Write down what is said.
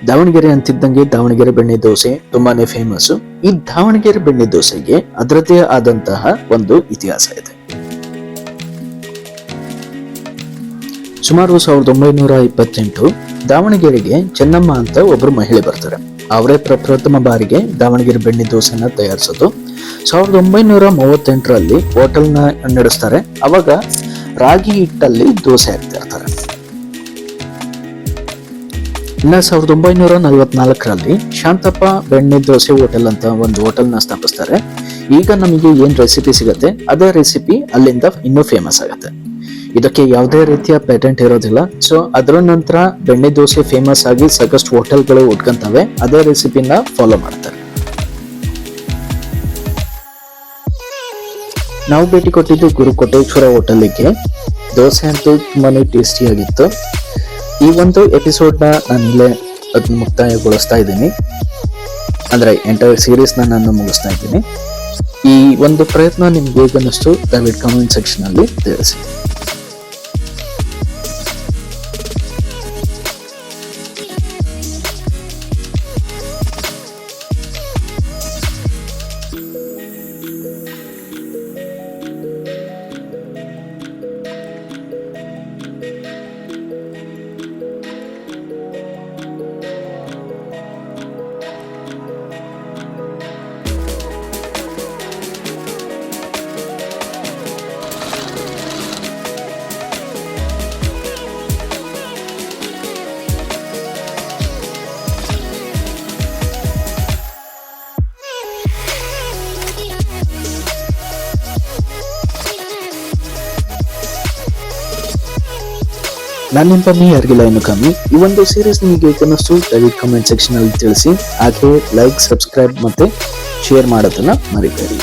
ದಾವಣಗೆರೆ ಅಂತಿದ್ದಂಗೆ ದಾವಣಗೆರೆ ಬೆಣ್ಣೆ ದೋಸೆ ತುಂಬಾನೇ ಫೇಮಸ್. ಈ ದಾವಣಗೆರೆ ಬೆಣ್ಣೆ ದೋಸೆಗೆ ಅದರದೇ ಆದಂತಹ ಒಂದು ಇತಿಹಾಸ ಇದೆ. ಸುಮಾರು 1928 ದಾವಣಗೆರೆಗೆ ಚೆನ್ನಮ್ಮ ಅಂತ ಒಬ್ರು ಮಹಿಳೆ ಬರ್ತಾರೆ. ಅವರೇ ಪ್ರಪ್ರಥಮ ಬಾರಿಗೆ ದಾವಣಗೆರೆ ಬೆಣ್ಣೆ ದೋಸೆನ ತಯಾರಿಸೋದು. 1938ರಲ್ಲಿ ಹೋಟೆಲ್ನ ನಡೆಸ್ತಾರೆ. ಅವಾಗ ರಾಗಿ ಹಿಟ್ಟಲ್ಲಿ ದೋಸೆ ಹಾಕ್ತಾ ಇರ್ತಾರೆ. ಇನ್ನು 1944ರಲ್ಲಿ ಶಾಂತಪ್ಪ ಬೆಣ್ಣೆ ದೋಸೆ ಹೋಟೆಲ್ ಅಂತ ಒಂದು ಹೋಟೆಲ್ನ ಸ್ಥಾಪಿಸ್ತಾರೆ. ಈಗ ನಮಗೆ ಏನ್ ರೆಸಿಪಿ ಸಿಗುತ್ತೆ ಅದೇ ರೆಸಿಪಿ ಅಲ್ಲಿಂದ ಇನ್ನೂ ಫೇಮಸ್ ಆಗುತ್ತೆ. ಇದಕ್ಕೆ ಯಾವುದೇ ರೀತಿಯ ಪೇಟೆಂಟ್ ಇರೋದಿಲ್ಲ. ಸೊ ಅದರ ನಂತರ ಬೆಣ್ಣೆ ದೋಸೆ ಫೇಮಸ್ ಆಗಿ ಸಾಕಷ್ಟು ಹೋಟೆಲ್ಗಳು ಉಟ್ಕೊಂತವೆ, ಅದೇ ರೆಸಿಪಿನ ಫಾಲೋ ಮಾಡ್ತಾರೆ. ನಾವು ಭೇಟಿ ಕೊಟ್ಟಿದ್ದು ಗುರುಕೋಟೇಶ್ವರ ಹೋಟೆಲ್ಗೆ. ದೋಸೆ ಅಂತೂ ತುಂಬಾನೇ ಟೇಸ್ಟಿಯಾಗಿತ್ತು. ಈ ಒಂದು ಎಪಿಸೋಡ್ನ ನಾನು ಇಲ್ಲೇ ಅದನ್ನ ಮುಕ್ತಾಯಗೊಳಿಸ್ತಾ ಇದ್ದೀನಿ. ಅಂದ್ರೆ ಎಂಟೈರ್ ಸೀರೀಸ್ನ ನಾನು ಮುಗಿಸ್ತಾ ಇದ್ದೀನಿ. ಈ ಒಂದು ಪ್ರಯತ್ನ ನಿಮ್ಗೆ ಹೇಗೆ ಅನ್ನಿಸ್ತು ದಯವಿಟ್ಟು ಕಾಮೆಂಟ್ ಸೆಕ್ಷನ್ ಅಲ್ಲಿ ತಿಳಿಸಿ. ನಾನು ನಿಮ್ಮ ಪಮ್ಮಿ ಯಾರಿಗಿಲ್ಲ ಇನ್ನು ಕಮ್ಮಿ. ಈ ಒಂದು ಸೀರೀಸ್ ನಿಮಗೆ ಹೇಗೆ ಅನ್ನಿಸ್ತು ದಯವಿಟ್ಟು ಕಮೆಂಟ್ ಸೆಕ್ಷನ್ ಅಲ್ಲಿ ತಿಳಿಸಿ. ಹಾಗೆ ಲೈಕ್, ಸಬ್ಸ್ಕ್ರೈಬ್ ಮತ್ತೆ ಶೇರ್ ಮಾಡೋದನ್ನ ಮರಿಬೇಡಿ.